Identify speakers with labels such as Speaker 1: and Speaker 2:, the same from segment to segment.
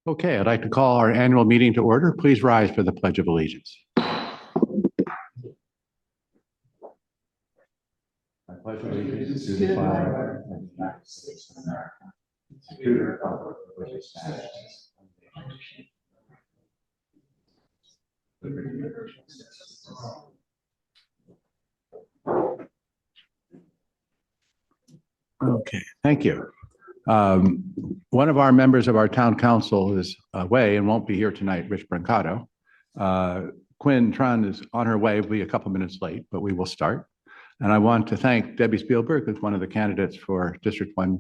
Speaker 1: Okay, I'd like to call our annual meeting to order. Please rise for the Pledge of Allegiance. I pledge allegiance to the flag of the United States of America, to the republic for which it stands, one nation, liberty and justice for all. Okay, thank you. One of our members of our town council is away and won't be here tonight, Rich Brancato. Quinn Tran is on her way, will be a couple minutes late, but we will start. And I want to thank Debbie Spielberg, who's one of the candidates for District 1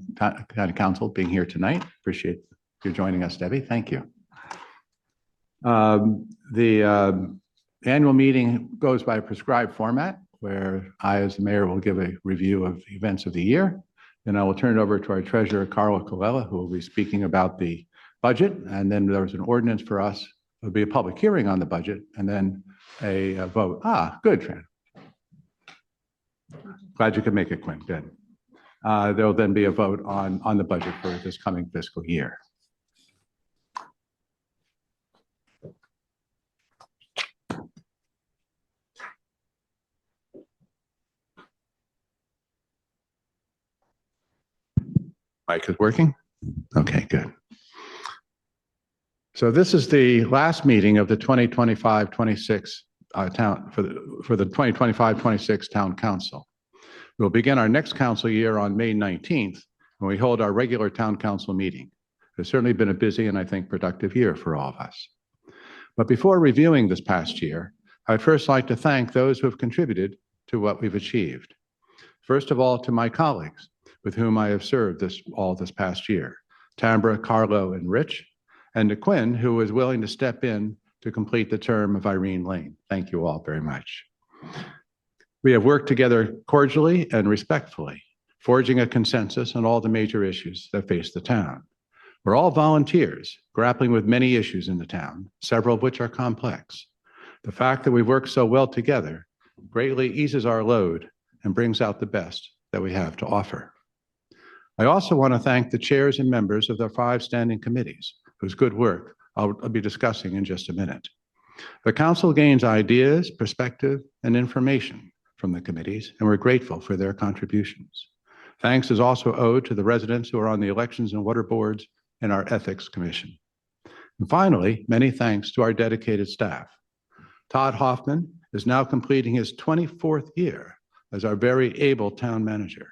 Speaker 1: County Council, being here tonight. Appreciate you joining us, Debbie. Thank you. The annual meeting goes by a prescribed format where I, as the mayor, will give a review of the events of the year. Then I will turn it over to our treasurer, Carla Colella, who will be speaking about the budget. And then there's an ordinance for us. There'll be a public hearing on the budget and then a vote. Good, Tran. Glad you could make it, Quinn. Good. There'll then be a vote on the budget for this coming fiscal year. Mic is working? Okay, good. So this is the last meeting of the 2025-26 town for the 2025-26 town council. We'll begin our next council year on May 19th when we hold our regular town council meeting. It's certainly been a busy and I think productive year for all of us. But before reviewing this past year, I'd first like to thank those who have contributed to what we've achieved. First of all, to my colleagues with whom I have served this past year, Tambra, Carlo, and Rich, and to Quinn, who was willing to step in to complete the term of Irene Lane. Thank you all very much. We have worked together cordially and respectfully, forging a consensus on all the major issues that face the town. We're all volunteers, grappling with many issues in the town, several of which are complex. The fact that we work so well together greatly eases our load and brings out the best that we have to offer. I also want to thank the chairs and members of the 5 standing committees, whose good work I'll be discussing in just a minute. The council gains ideas, perspective, and information from the committees, and we're grateful for their contributions. Thanks is also owed to the residents who are on the elections and water boards and our ethics commission. And finally, many thanks to our dedicated staff. Todd Hoffman is now completing his 24th year as our very able town manager.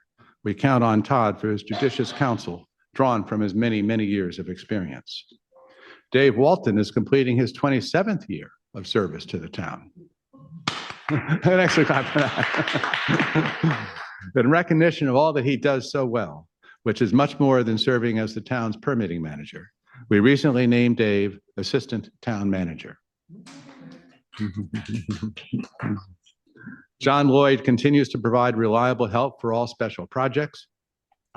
Speaker 1: We count on Todd for his judicious counsel drawn from his many, many years of experience. Dave Walton is completing his 27th year of service to the town. An extra clap for that. In recognition of all that he does so well, which is much more than serving as the town's permitting manager, we recently named Dave Assistant Town Manager. John Lloyd continues to provide reliable help for all special projects.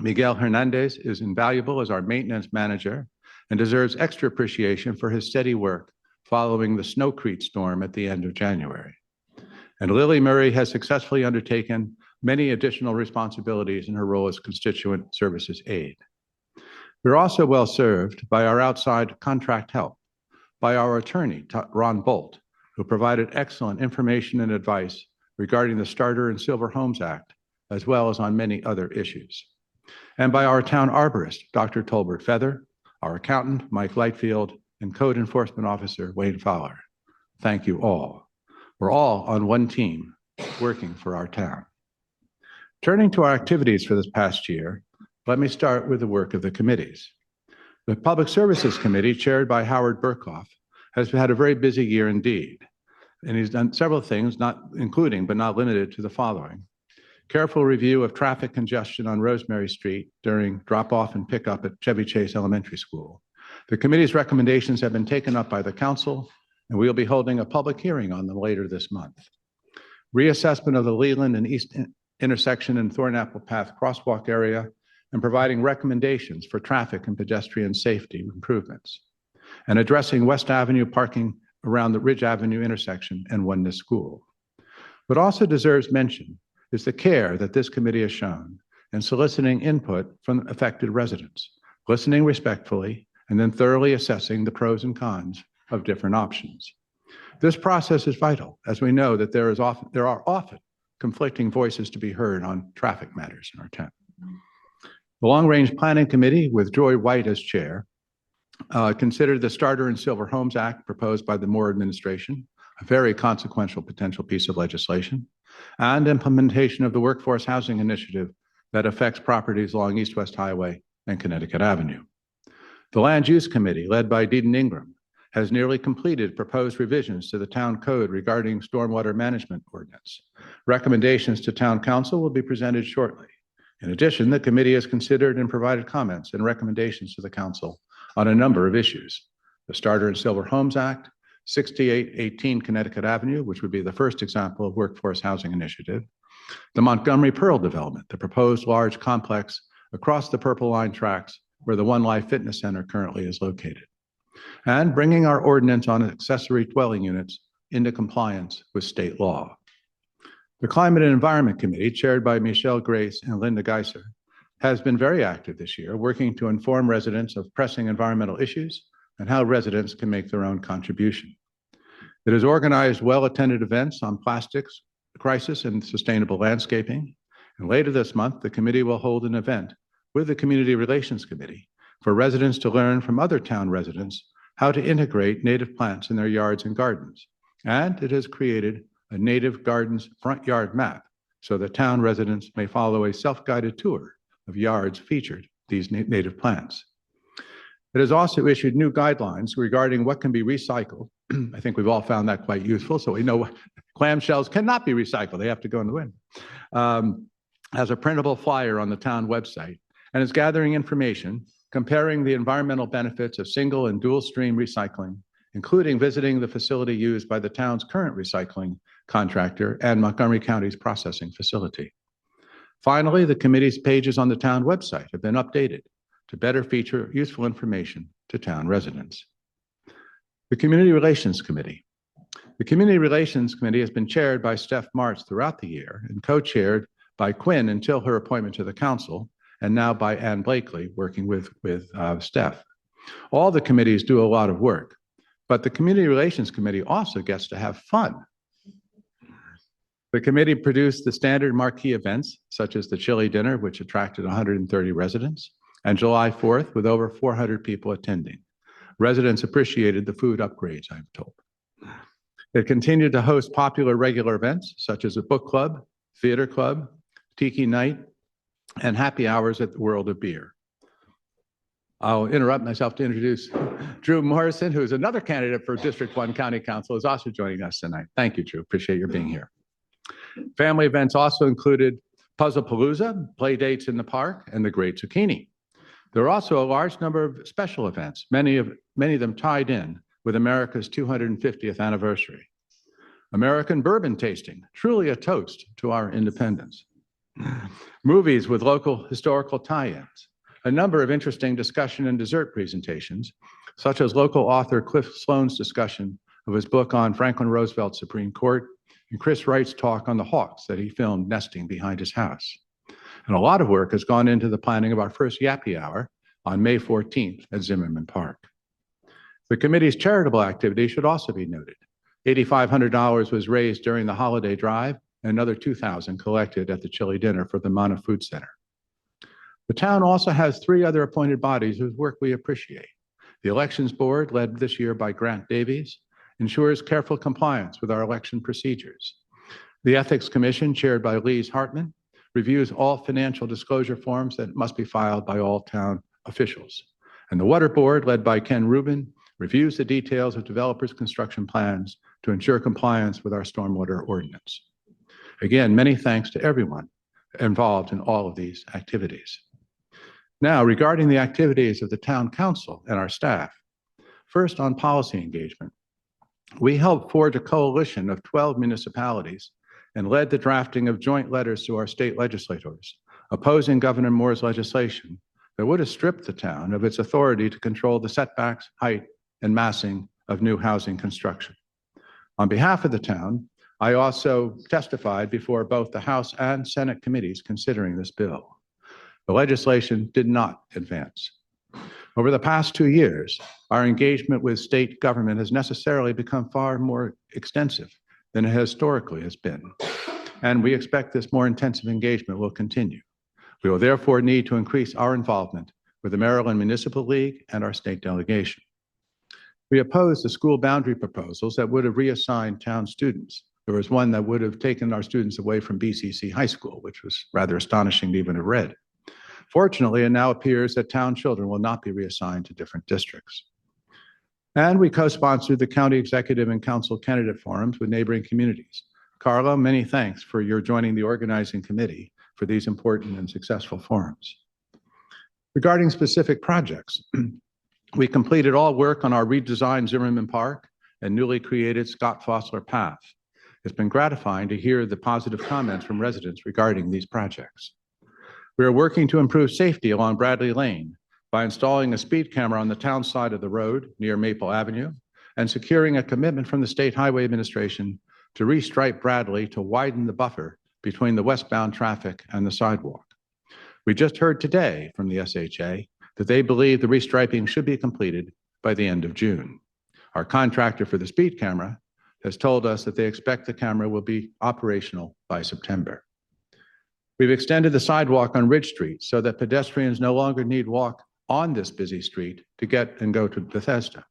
Speaker 1: Miguel Hernandez is invaluable as our maintenance manager and deserves extra appreciation for his steady work following the Snowcrete storm at the end of January. And Lily Murray has successfully undertaken many additional responsibilities in her role as constituent services aide. We're also well served by our outside contract help, by our attorney, Ron Bolt, who provided excellent information and advice regarding the Starter and Silver Homes Act, as well as on many other issues. And by our town arborist, Dr. Tolbert Feather, our accountant, Mike Lightfield, and code enforcement officer, Wayne Fowler. Thank you all. We're all on one team working for our town. Turning to our activities for this past year, let me start with the work of the committees. The Public Services Committee, chaired by Howard Burkhoff, has had a very busy year indeed. And he's done several things, including but not limited to the following: careful review of traffic congestion on Rosemary Street during drop-off and pickup at Chevy Chase Elementary School. The committee's recommendations have been taken up by the council, and we'll be holding a public hearing on them later this month. Reassessment of the Leland and East intersection and Thornapple Path crosswalk area, and providing recommendations for traffic and pedestrian safety improvements, and addressing West Avenue parking around the Ridge Avenue intersection and Oneness School. What also deserves mention is the care that this committee has shown in soliciting input from affected residents, listening respectfully, and then thoroughly assessing the pros and cons of different options. This process is vital, as we know that there are often conflicting voices to be heard on traffic matters in our town. The Long Range Planning Committee, with Joy White as chair, considered the Starter and Silver Homes Act proposed by the Moore administration, a very consequential potential piece of legislation, and implementation of the Workforce Housing Initiative that affects properties along East-West Highway and Connecticut Avenue. The Land Use Committee, led by Deedon Ingram, has nearly completed proposed revisions to the town code regarding stormwater management ordinance. Recommendations to town council will be presented shortly. In addition, the committee has considered and provided comments and recommendations to the council on a number of issues: the Starter and Silver Homes Act, 6818 Connecticut Avenue, which would be the first example of workforce housing initiative, the Montgomery Pearl development, the proposed large complex across the Purple Line tracks where the One Life Fitness Center currently is located, and bringing our ordinance on accessory dwelling units into compliance with state law. The Climate and Environment Committee, chaired by Michelle Grace and Linda Geiser, has been very active this year, working to inform residents of pressing environmental issues and how residents can make their own contribution. It has organized well-attended events on plastics crisis and sustainable landscaping. And later this month, the committee will hold an event with the Community Relations Committee for residents to learn from other town residents how to integrate native plants in their yards and gardens. And it has created a native gardens front yard map so that town residents may follow a self-guided tour of yards featured these native plants. It has also issued new guidelines regarding what can be recycled. I think we've all found that quite useful, so we know clamshells cannot be recycled. They have to go in the wind. Has a printable flyer on the town website and is gathering information comparing the environmental benefits of single and dual stream recycling, including visiting the facility used by the town's current recycling contractor and Montgomery County's processing facility. Finally, the committee's pages on the town website have been updated to better feature useful information to town residents. The Community Relations Committee. The Community Relations Committee has been chaired by Steph Martz throughout the year and co-chaired by Quinn until her appointment to the council, and now by Ann Blakely, working with Steph. All the committees do a lot of work, but the Community Relations Committee also gets to have fun. The committee produced the standard marquee events, such as the chili dinner, which attracted 130 residents, and July 4th, with over 400 people attending. Residents appreciated the food upgrades, I'm told. It continued to host popular regular events, such as a book club, theater club, tiki night, and happy hours at the World of Beer. I'll interrupt myself to introduce Drew Morrison, who is another candidate for District 1 County Council, is also joining us tonight. Thank you, Drew. Appreciate your being here. Family events also included Puzzle Palooza, play dates in the park, and the Great Zucchini. There are also a large number of special events, many of them tied in with America's 250th anniversary. American bourbon tasting, truly a toast to our independence. Movies with local historical tie-ins. A number of interesting discussion and dessert presentations, such as local author Cliff Sloan's discussion of his book on Franklin Roosevelt's Supreme Court, and Chris Wright's talk on the hawks that he filmed nesting behind his house. And a lot of work has gone into the planning of our first Yappy Hour on May 14th at Zimmerman Park. The committee's charitable activity should also be noted. $8,500 was raised during the holiday drive, and another $2,000 collected at the chili dinner for the Mana Food Center. The town also has 3 other appointed bodies whose work we appreciate. The Elections Board, led this year by Grant Davies, ensures careful compliance with our election procedures. The Ethics Commission, chaired by Lise Hartman, reviews all financial disclosure forms that must be filed by all town officials. And the Water Board, led by Ken Rubin, reviews the details of developers' construction plans to ensure compliance with our stormwater ordinance. Again, many thanks to everyone involved in all of these activities. Now, regarding the activities of the town council and our staff, first on policy engagement. We helped forge a coalition of 12 municipalities and led the drafting of joint letters to our state legislators, opposing Governor Moore's legislation that would have stripped the town of its authority to control the setbacks, height, and massing of new housing construction. On behalf of the town, I also testified before both the House and Senate committees considering this bill. The legislation did not advance. Over the past 2 years, our engagement with state government has necessarily become far more extensive than it historically has been, and we expect this more intensive engagement will continue. We will therefore need to increase our involvement with the Maryland Municipal League and our state delegation. We oppose the school boundary proposals that would have reassigned town students. There was one that would have taken our students away from BCC High School, which was rather astonishing to even have read. Fortunately, it now appears that town children will not be reassigned to different districts. And we co-sponsored the county executive and council candidate forums with neighboring communities. Carla, many thanks for your joining the organizing committee for these important and successful forums. Regarding specific projects, we completed all work on our redesigned Zimmerman Park and newly created Scott Fossler Path. It's been gratifying to hear the positive comments from residents regarding these projects. We are working to improve safety along Bradley Lane by installing a speed camera on the town side of the road near Maple Avenue and securing a commitment from the State Highway Administration to restripe Bradley to widen the buffer between the westbound traffic and the sidewalk. We just heard today from the SHA that they believe the restriping should be completed by the end of June. Our contractor for the speed camera has told us that they expect the camera will be operational by September. We've extended the sidewalk on Ridge Street so that pedestrians no longer need walk on this busy street to get and go to Bethesda.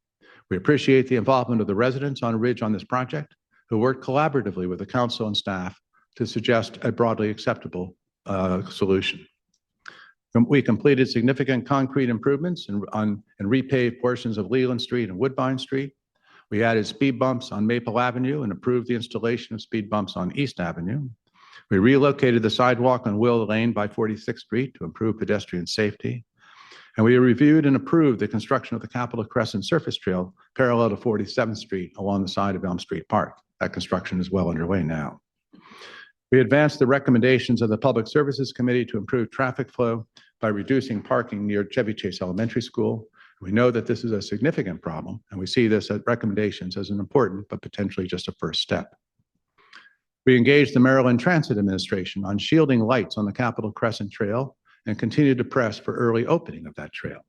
Speaker 1: We appreciate the involvement of the residents on Ridge on this project, who worked collaboratively with the council and staff to suggest a broadly acceptable solution. We completed significant concrete improvements and repaved portions of Leland Street and Woodbine Street. We added speed bumps on Maple Avenue and approved the installation of speed bumps on East Avenue. We relocated the sidewalk on Will Lane by 46th Street to improve pedestrian safety. And we reviewed and approved the construction of the Capitol Crescent Surface Trail parallel to 47th Street along the side of Elm Street Park. That construction is well underway now. We advanced the recommendations of the Public Services Committee to improve traffic flow by reducing parking near Chevy Chase Elementary School. We know that this is a significant problem, and we see this as recommendations as an important but potentially just a first step. We engaged the Maryland Transit Administration on shielding lights on the Capitol Crescent Trail and continue to press for early opening of that trail.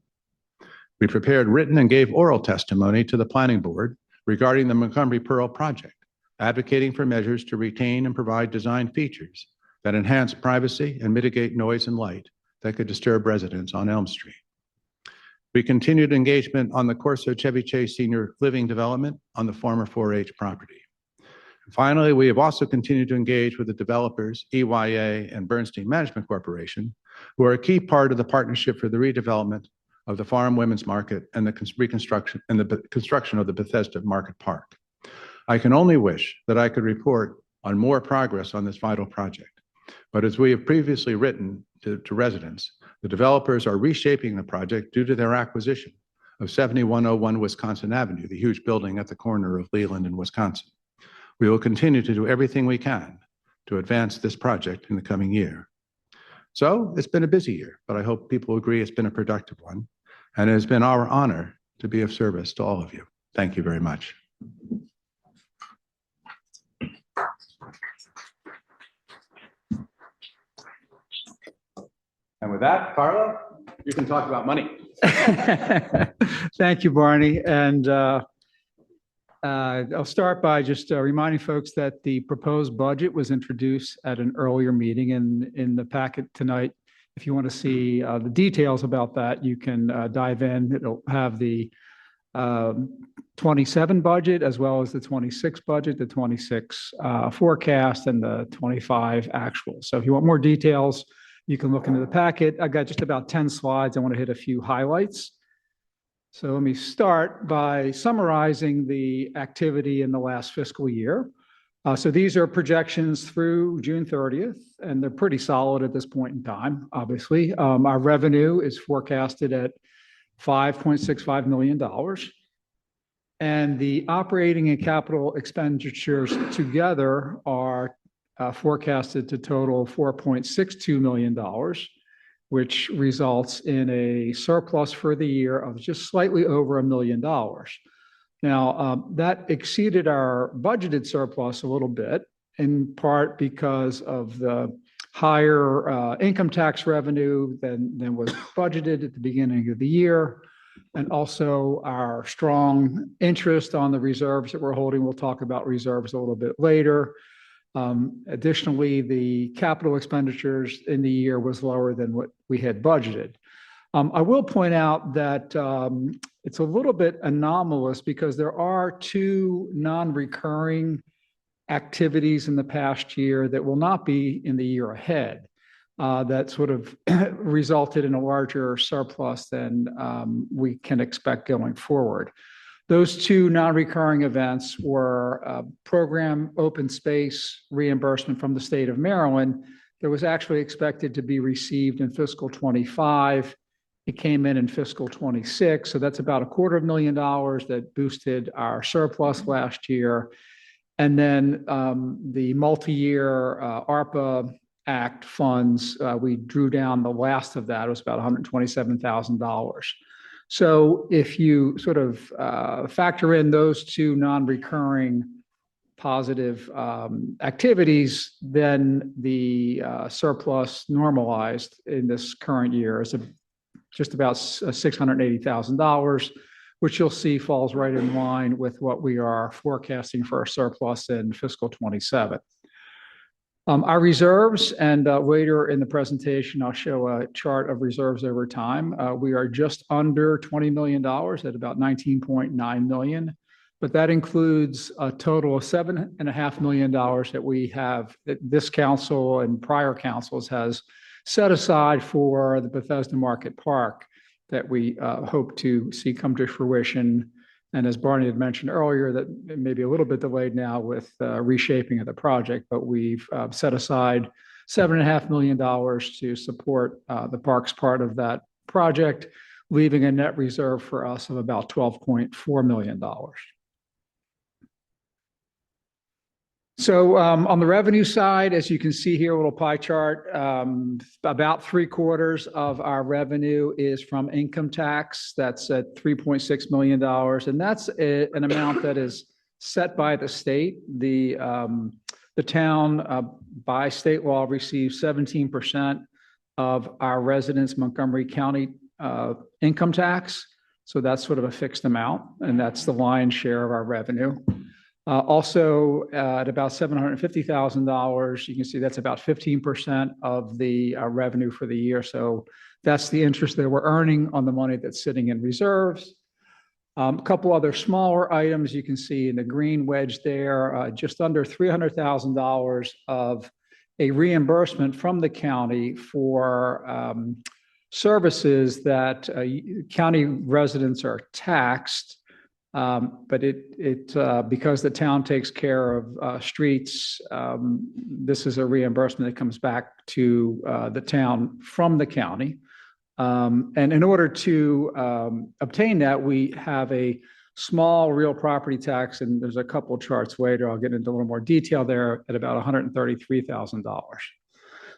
Speaker 1: We prepared written and gave oral testimony to the Planning Board regarding the Montgomery Pearl project, advocating for measures to retain and provide design features that enhance privacy and mitigate noise and light that could disturb residents on Elm Street. We continued engagement on the Corso Chevy Chase Senior Living Development on the former 4-H property. Finally, we have also continued to engage with the developers, EYA and Bernstein Management Corporation, who are a key part of the partnership for the redevelopment of the Farm Women's Market and the reconstruction and the construction of the Bethesda Market Park. I can only wish that I could report on more progress on this vital project. But as we have previously written to residents, the developers are reshaping the project due to their acquisition of 7101 Wisconsin Avenue, the huge building at the corner of Leland and Wisconsin. We will continue to do everything we can to advance this project in the coming year. So it's been a busy year, but I hope people agree it's been a productive one. And it has been our honor to be of service to all of you. Thank you very much. And with that, Carla, you can talk about money.
Speaker 2: Thank you, Barney. And I'll start by just reminding folks that the proposed budget was introduced at an earlier meeting in the packet tonight. If you want to see the details about that, you can dive in. It'll have the 27 budget as well as the 26 budget, the 26 forecast, and the 25 actual. So if you want more details, you can look into the packet. I got just about 10 slides. I want to hit a few highlights. So let me start by summarizing the activity in the last fiscal year. So these are projections through June 30th, and they're pretty solid at this point in time, obviously. Our revenue is forecasted at $5.65 million. And the operating and capital expenditures together are forecasted to total $4.62 million, which results in a surplus for the year of just slightly over $1 million. Now, that exceeded our budgeted surplus a little bit, in part because of the higher income tax revenue than was budgeted at the beginning of the year. and also our strong interest on the reserves that we're holding. We'll talk about reserves a little bit later. Additionally, the capital expenditures in the year was lower than what we had budgeted. I will point out that it's a little bit anomalous because there are two non-recurring activities in the past year that will not be in the year ahead. That sort of resulted in a larger surplus than we can expect going forward. Those two non-recurring events were program open space reimbursement from the state of Maryland that was actually expected to be received in fiscal 25. It came in fiscal 26. So that's about $250,000 that boosted our surplus last year. And then the multi-year ARPA Act funds, we drew down the last of that. It was about $127,000. So if you sort of factor in those two non-recurring positive activities, then the surplus normalized in this current year is just about $680,000, which you'll see falls right in line with what we are forecasting for our surplus in fiscal 27. Our reserves, and later in the presentation, I'll show a chart of reserves over time. We are just under $20 million at about $19.9 million, but that includes a total of $7.5 million that we have, that this council and prior councils has set aside for the Bethesda Market Park that we hope to see come to fruition. And as Barney had mentioned earlier, that it may be a little bit delayed now with reshaping of the project, but we've set aside $7.5 million to support the park's part of that project, leaving a net reserve for us of about $12.4 million. So on the revenue side, as you can see here, a little pie chart, about 3/4 of our revenue is from income tax. That's at $3.6 million. And that's an amount that is set by the state. The town, by state law, receives 17% of our residents' Montgomery County income tax. So that's sort of a fixed amount, and that's the lion's share of our revenue. Also, at about $750,000, you can see that's about 15% of the revenue for the year. So that's the interest that we're earning on the money that's sitting in reserves. A couple other smaller items you can see in the green wedge there, just under $300,000 of a reimbursement from the county for services that county residents are taxed. But because the town takes care of streets, this is a reimbursement that comes back to the town from the county. And in order to obtain that, we have a small real property tax, and there's a couple of charts later. I'll get into a little more detail there at about $133,000.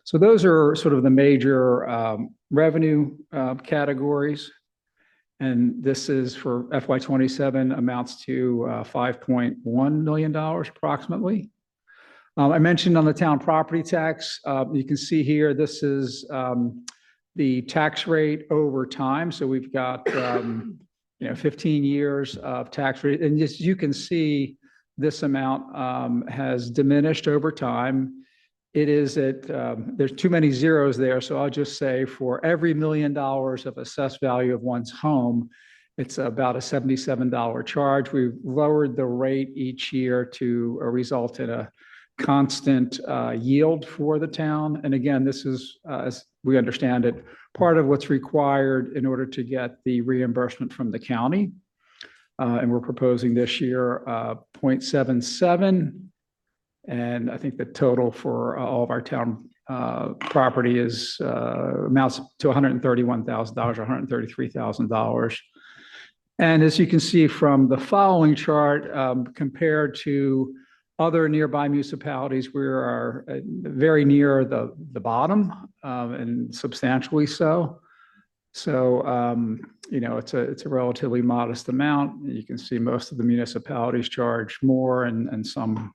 Speaker 2: So those are sort of the major revenue categories. And this is for FY27, amounts to $5.1 million approximately. I mentioned on the town property tax, you can see here, this is the tax rate over time. So we've got 15 years of tax rate. And as you can see, this amount has diminished over time. It is at, there's too many zeros there, so I'll just say for every $1 million of assessed value of one's home, it's about a $77 charge. We've lowered the rate each year to result in a constant yield for the town. And again, this is, as we understand it, part of what's required in order to get the reimbursement from the county. And we're proposing this year 0.77. And I think the total for all of our town property is amounts to $131,000 or $133,000. And as you can see from the following chart, compared to other nearby municipalities, we are very near the bottom, and substantially so. So, it's a relatively modest amount. You can see most of the municipalities charge more, and some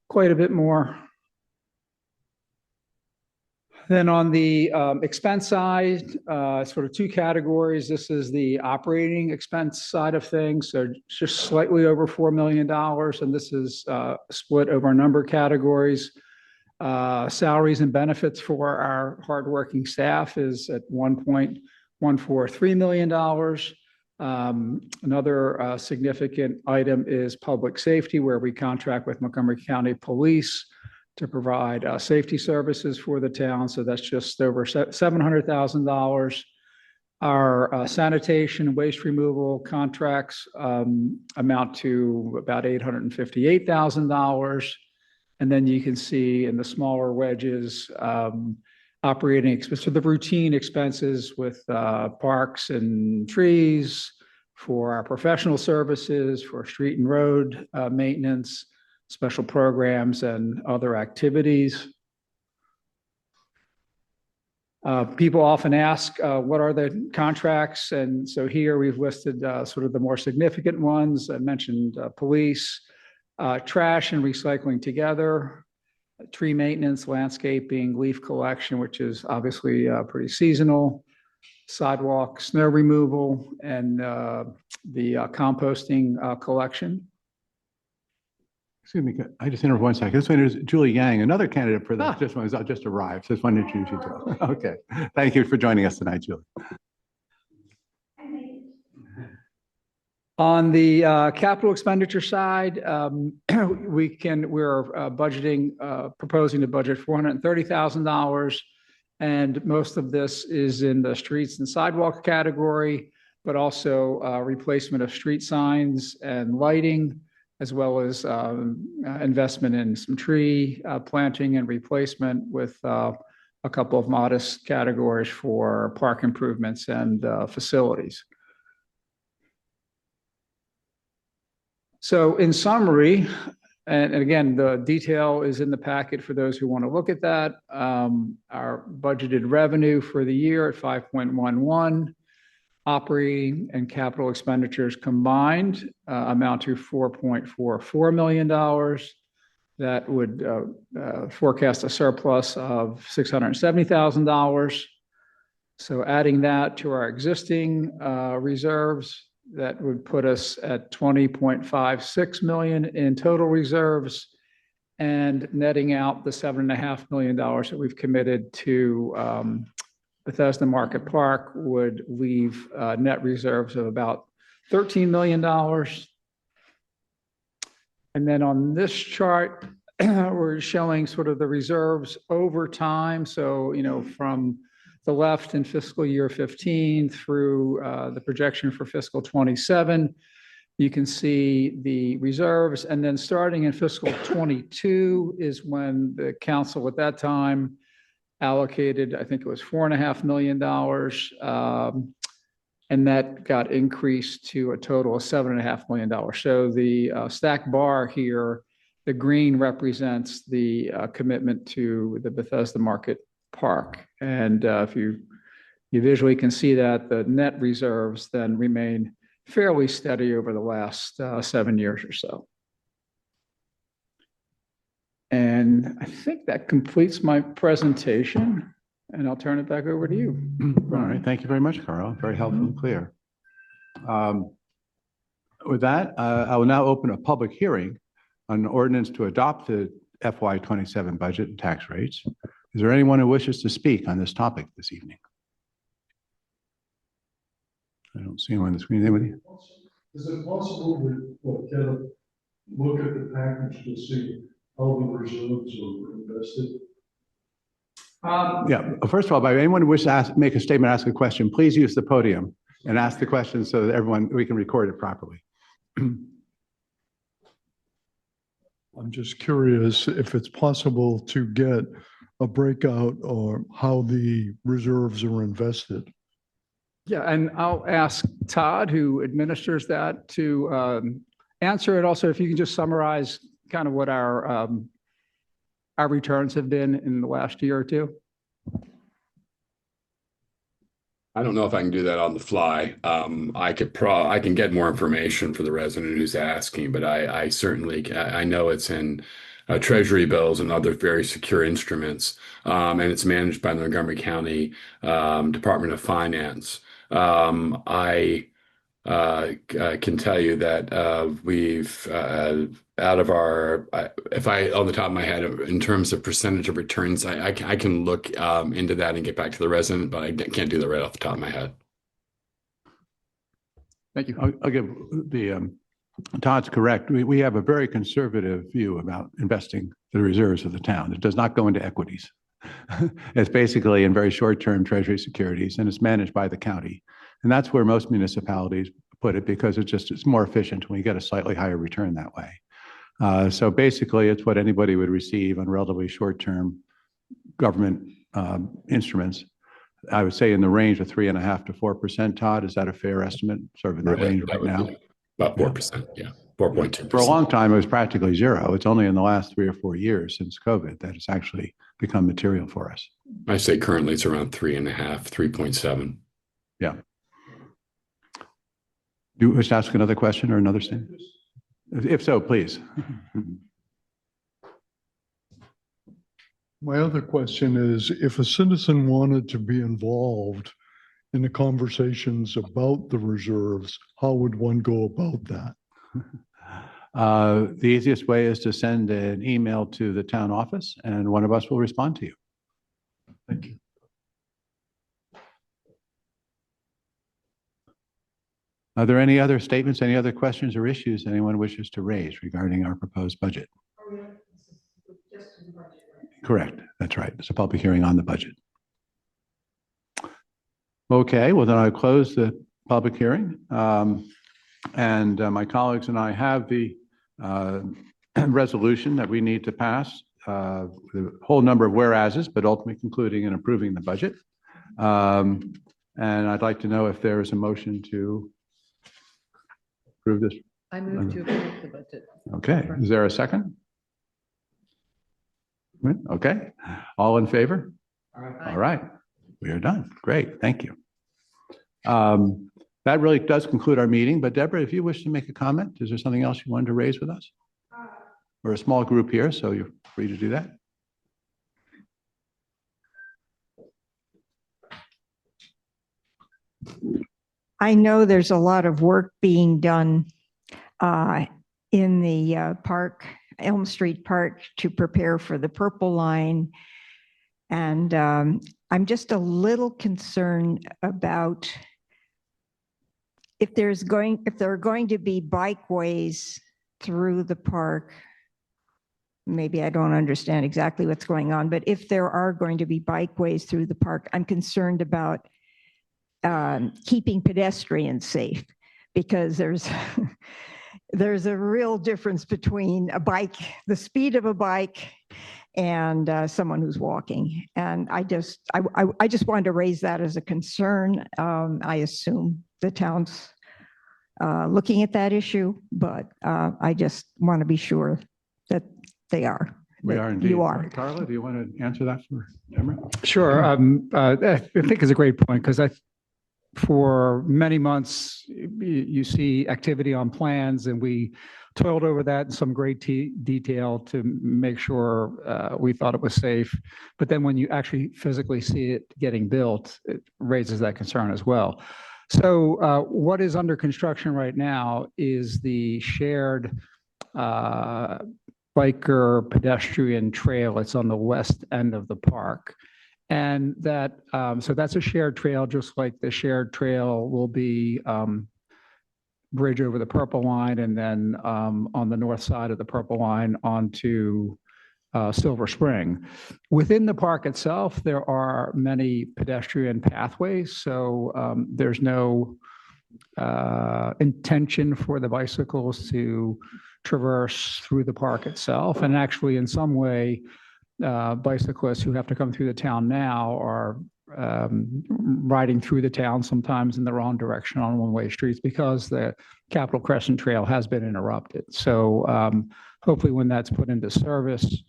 Speaker 2: quite a bit more. Then on the expense side, sort of two categories. This is the operating expense side of things. So just slightly over $4 million. And this is split over a number of categories. Salaries and benefits for our hardworking staff is at $1.143 million. Another significant item is public safety, where we contract with Montgomery County Police to provide safety services for the town. So that's just over $700,000. Our sanitation and waste removal contracts amount to about $858,000. And then you can see in the smaller wedges, operating expenses, so the routine expenses with parks and trees, for our professional services, for street and road maintenance, special programs, and other activities. People often ask, what are the contracts? And so here we've listed sort of the more significant ones. I mentioned police, trash and recycling together, tree maintenance, landscaping, leaf collection, which is obviously pretty seasonal, sidewalk, snow removal, and the composting collection.
Speaker 1: Excuse me, I just interrupt 1 second. This one is Julie Yang, another candidate for this. This one has just arrived. So just wanted to introduce you to. Okay. Thank you for joining us tonight, Julie.
Speaker 2: On the capital expenditure side, we're proposing to budget $430,000. And most of this is in the streets and sidewalk category, but also replacement of street signs and lighting, as well as investment in some tree planting and replacement, with a couple of modest categories for park improvements and facilities. So in summary, and again, the detail is in the packet for those who want to look at that. Our budgeted revenue for the year at 5.11, operating and capital expenditures combined amount to $4.44 million. That would forecast a surplus of $670,000. So adding that to our existing reserves, that would put us at $20.56 million in total reserves, and netting out the $7.5 million that we've committed to Bethesda Market Park would leave net reserves of about $13 million. And then on this chart, we're showing sort of the reserves over time. So, from the left in fiscal year 15 through the projection for fiscal 27, you can see the reserves. And then starting in fiscal 22 is when the council at that time allocated, I think it was $4.5 million. And that got increased to a total of $7.5 million. So the stacked bar here, the green represents the commitment to the Bethesda Market Park. And if you visually can see that the net reserves then remain fairly steady over the last 7 years or so. And I think that completes my presentation, and I'll turn it back over to you.
Speaker 1: All right. Thank you very much, Carl. Very helpful and clear. With that, I will now open a public hearing on an ordinance to adopt the FY27 budget and tax rates. Is there anyone who wishes to speak on this topic this evening? I don't see anyone on the screen. Anybody?
Speaker 3: Is it possible to get a look at the package to see how the reserves are invested?
Speaker 1: Yeah. First of all, by anyone who wishes to make a statement, ask a question, please use the podium and ask the question so that we can record it properly.
Speaker 3: I'm just curious if it's possible to get a breakout or how the reserves are invested.
Speaker 2: Yeah, and I'll ask Todd, who administers that, to answer it. Also, if you can just summarize kind of what our returns have been in the last year or two.
Speaker 4: I don't know if I can do that on the fly. I can get more information for the resident who's asking, but I certainly, I know it's in treasury bills and other very secure instruments. And it's managed by the Montgomery County Department of Finance. I can tell you that we've out of our, if I on the top of my head, in terms of percentage of returns, I can look into that and get back to the resident, but I can't do that right off the top of my head.
Speaker 2: Thank you.
Speaker 1: I'll give the, Todd's correct. We have a very conservative view about investing the reserves of the town. It does not go into equities. It's basically in very short-term treasury securities, and it's managed by the county. And that's where most municipalities put it because it's more efficient when you get a slightly higher return that way. So basically, it's what anybody would receive on relatively short-term government instruments. I would say in the range of 3.5% to 4%. Todd, is that a fair estimate? Sort of in that range right now?
Speaker 4: About 4%, yeah, 4.2%.
Speaker 1: For a long time, it was practically zero. It's only in the last 3 or 4 years since COVID that it's actually become material for us.
Speaker 4: I say currently it's around 3.5, 3.7.
Speaker 1: Yeah. Do you wish to ask another question or another statement? If so, please.
Speaker 3: My other question is, if a citizen wanted to be involved in the conversations about the reserves, how would one go about that?
Speaker 1: The easiest way is to send an email to the town office and one of us will respond to you.
Speaker 3: Thank you.
Speaker 1: Are there any other statements, any other questions or issues anyone wishes to raise regarding our proposed budget? Correct. That's right. It's a public hearing on the budget. Okay, well then I'll close the public hearing. And my colleagues and I have the resolution that we need to pass, the whole number of whereases, but ultimately concluding and approving the budget. And I'd like to know if there is a motion to approve this.
Speaker 5: I move to approve the budget.
Speaker 1: Okay, is there a second? Okay, all in favor? All right, we are done. Great, thank you. That really does conclude our meeting, but Deborah, if you wish to make a comment, is there something else you wanted to raise with us? We're a small group here, so you're free to do that.
Speaker 6: I know there's a lot of work being done in the park, Elm Street Park, to prepare for the Purple Line. And I'm just a little concerned about if there are going to be bikeways through the park. Maybe I don't understand exactly what's going on, but if there are going to be bikeways through the park, I'm concerned about keeping pedestrians safe, because there's a real difference between a bike, the speed of a bike, and someone who's walking. And I just wanted to raise that as a concern. I assume the town's looking at that issue, but I just want to be sure that they are.
Speaker 1: We are indeed.
Speaker 6: You are.
Speaker 1: Carla, do you want to answer that for Emma?
Speaker 2: Sure. I think it's a great point, because for many months, you see activity on plans, and we toiled over that in some great detail to make sure we thought it was safe. But then when you actually physically see it getting built, it raises that concern as well. So what is under construction right now is the shared biker pedestrian trail. It's on the west end of the park. And that, so that's a shared trail, just like the shared trail will be bridge over the Purple Line, and then on the north side of the Purple Line onto Silver Spring. Within the park itself, there are many pedestrian pathways, so there's no intention for the bicycles to traverse through the park itself. And actually, in some way, bicyclists who have to come through the town now are riding through the town, sometimes in the wrong direction on one-way streets, because the Capitol Crescent Trail has been interrupted. So hopefully when that's put into service,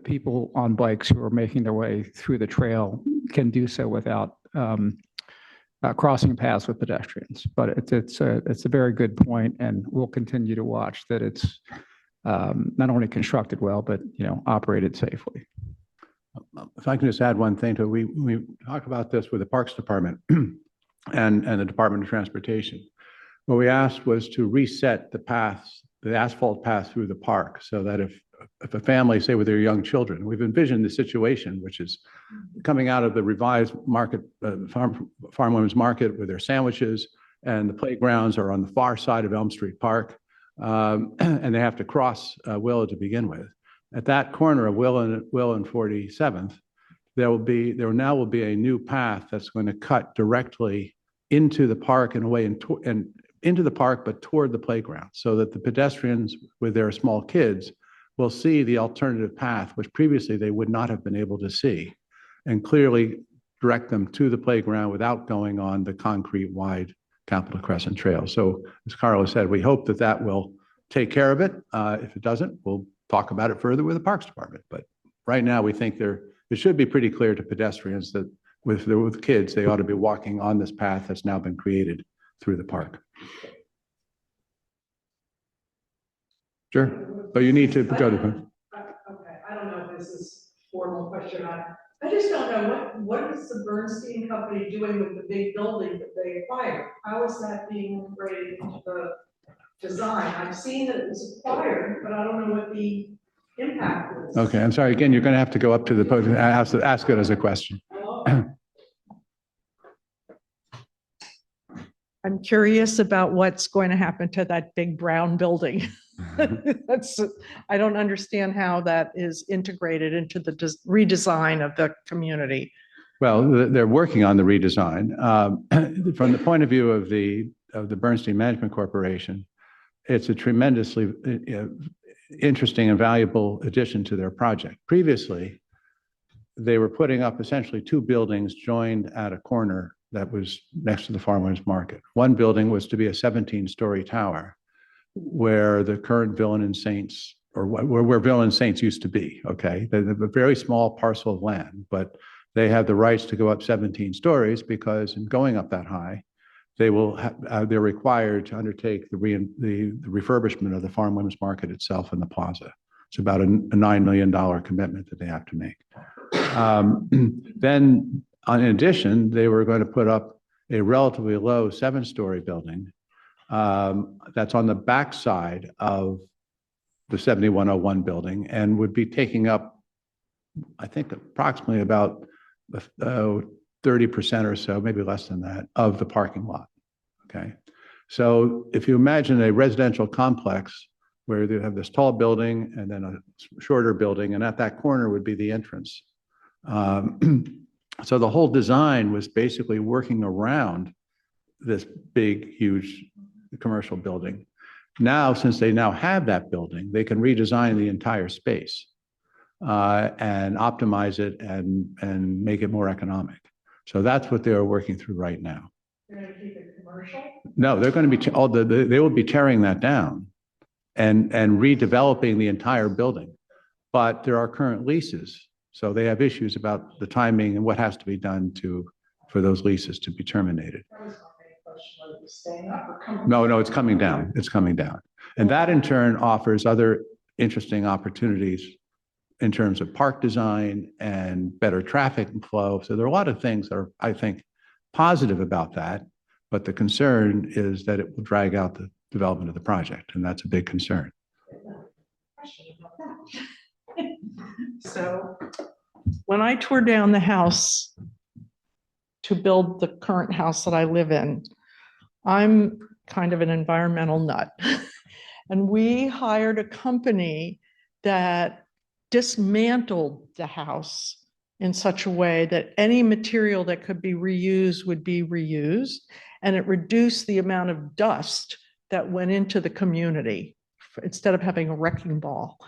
Speaker 2: people on bikes who are making their way through the trail can do so without crossing paths with pedestrians. But it's a very good point, and we'll continue to watch that it's not only constructed well, but, operated safely.
Speaker 1: If I can just add one thing to it, we talk about this with the Parks Department and the Department of Transportation. What we asked was to reset the paths, the asphalt path through the park, so that if a family, say with their young children, we've envisioned the situation, which is coming out of the revised market, farm women's market with their sandwiches, and the playgrounds are on the far side of Elm Street Park, and they have to cross Willow to begin with. At that corner of Willow and 47th, there now will be a new path that's going to cut directly into the park and away and into the park, but toward the playground, so that the pedestrians with their small kids will see the alternative path, which previously they would not have been able to see, and clearly direct them to the playground without going on the concrete wide Capitol Crescent Trail. So as Carla said, we hope that that will take care of it. If it doesn't, we'll talk about it further with the Parks Department. But right now, we think it should be pretty clear to pedestrians that with kids, they ought to be walking on this path that's now been created through the park. Sure, but you need to go to.
Speaker 5: Okay, I don't know if this is a formal question. I just don't know what is the Bernstein Company doing with the big building that they acquired? How is that being integrated into the design? I've seen that it was acquired, but I don't know what the impact is.
Speaker 1: Okay, I'm sorry. Again, you're going to have to go up to the podium and ask it as a question.
Speaker 5: I'm curious about what's going to happen to that big brown building. I don't understand how that is integrated into the redesign of the community.
Speaker 1: Well, they're working on the redesign. From the point of view of the Bernstein Management Corporation, it's a tremendously interesting and valuable addition to their project. Previously, they were putting up essentially two buildings joined at a corner that was next to the Farmers Market. One building was to be a 17-story tower where the current Villain and Saints, or where Villain and Saints used to be, okay? They have a very small parcel of land, but they have the rights to go up 17 stories because in going up that high, they're required to undertake the refurbishment of the Farm Women's Market itself and the plaza. It's about a $9 million commitment that they have to make. Then, in addition, they were going to put up a relatively low 7-story building that's on the backside of the 7101 building and would be taking up, I think, approximately about 30% or so, maybe less than that, of the parking lot. Okay. So if you imagine a residential complex where they have this tall building and then a shorter building, and at that corner would be the entrance. So the whole design was basically working around this big, huge commercial building. Now, since they now have that building, they can redesign the entire space and optimize it and make it more economic. So that's what they're working through right now.
Speaker 5: They're going to keep it commercial?
Speaker 1: No, they're going to be, they will be tearing that down and redeveloping the entire building. But there are current leases. So they have issues about the timing and what has to be done for those leases to be terminated.
Speaker 5: That was my main question, whether it was staying up or coming
Speaker 1: No, it's coming down. It's coming down. And that in turn offers other interesting opportunities in terms of park design and better traffic flow. So there are a lot of things that are, I think, positive about that. But the concern is that it will drag out the development of the project. And that's a big concern.
Speaker 5: Question about that. So when I tore down the house to build the current house that I live in, I'm kind of an environmental nut. And we hired a company that dismantled the house in such a way that any material that could be reused would be reused. And it reduced the amount of dust that went into the community instead of having a wrecking ball.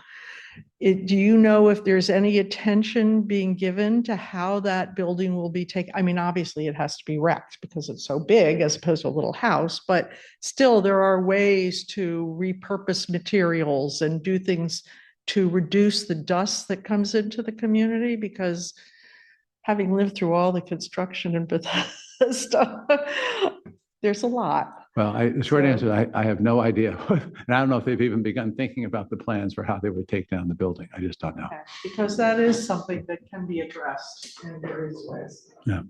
Speaker 5: Do you know if there's any attention being given to how that building will be taken? I mean, obviously it has to be wrecked because it's so big as opposed to a little house, but still there are ways to repurpose materials and do things to reduce the dust that comes into the community, because having lived through all the construction and stuff, there's a lot.
Speaker 1: Well, the short answer, I have no idea. And I don't know if they've even begun thinking about the plans for how they would take down the building. I just don't know.
Speaker 5: Okay, because that is something that can be addressed in various ways.
Speaker 1: Yeah.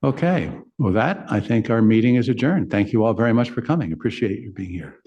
Speaker 1: Okay, well, that, I think our meeting is adjourned. Thank you all very much for coming. Appreciate you being here.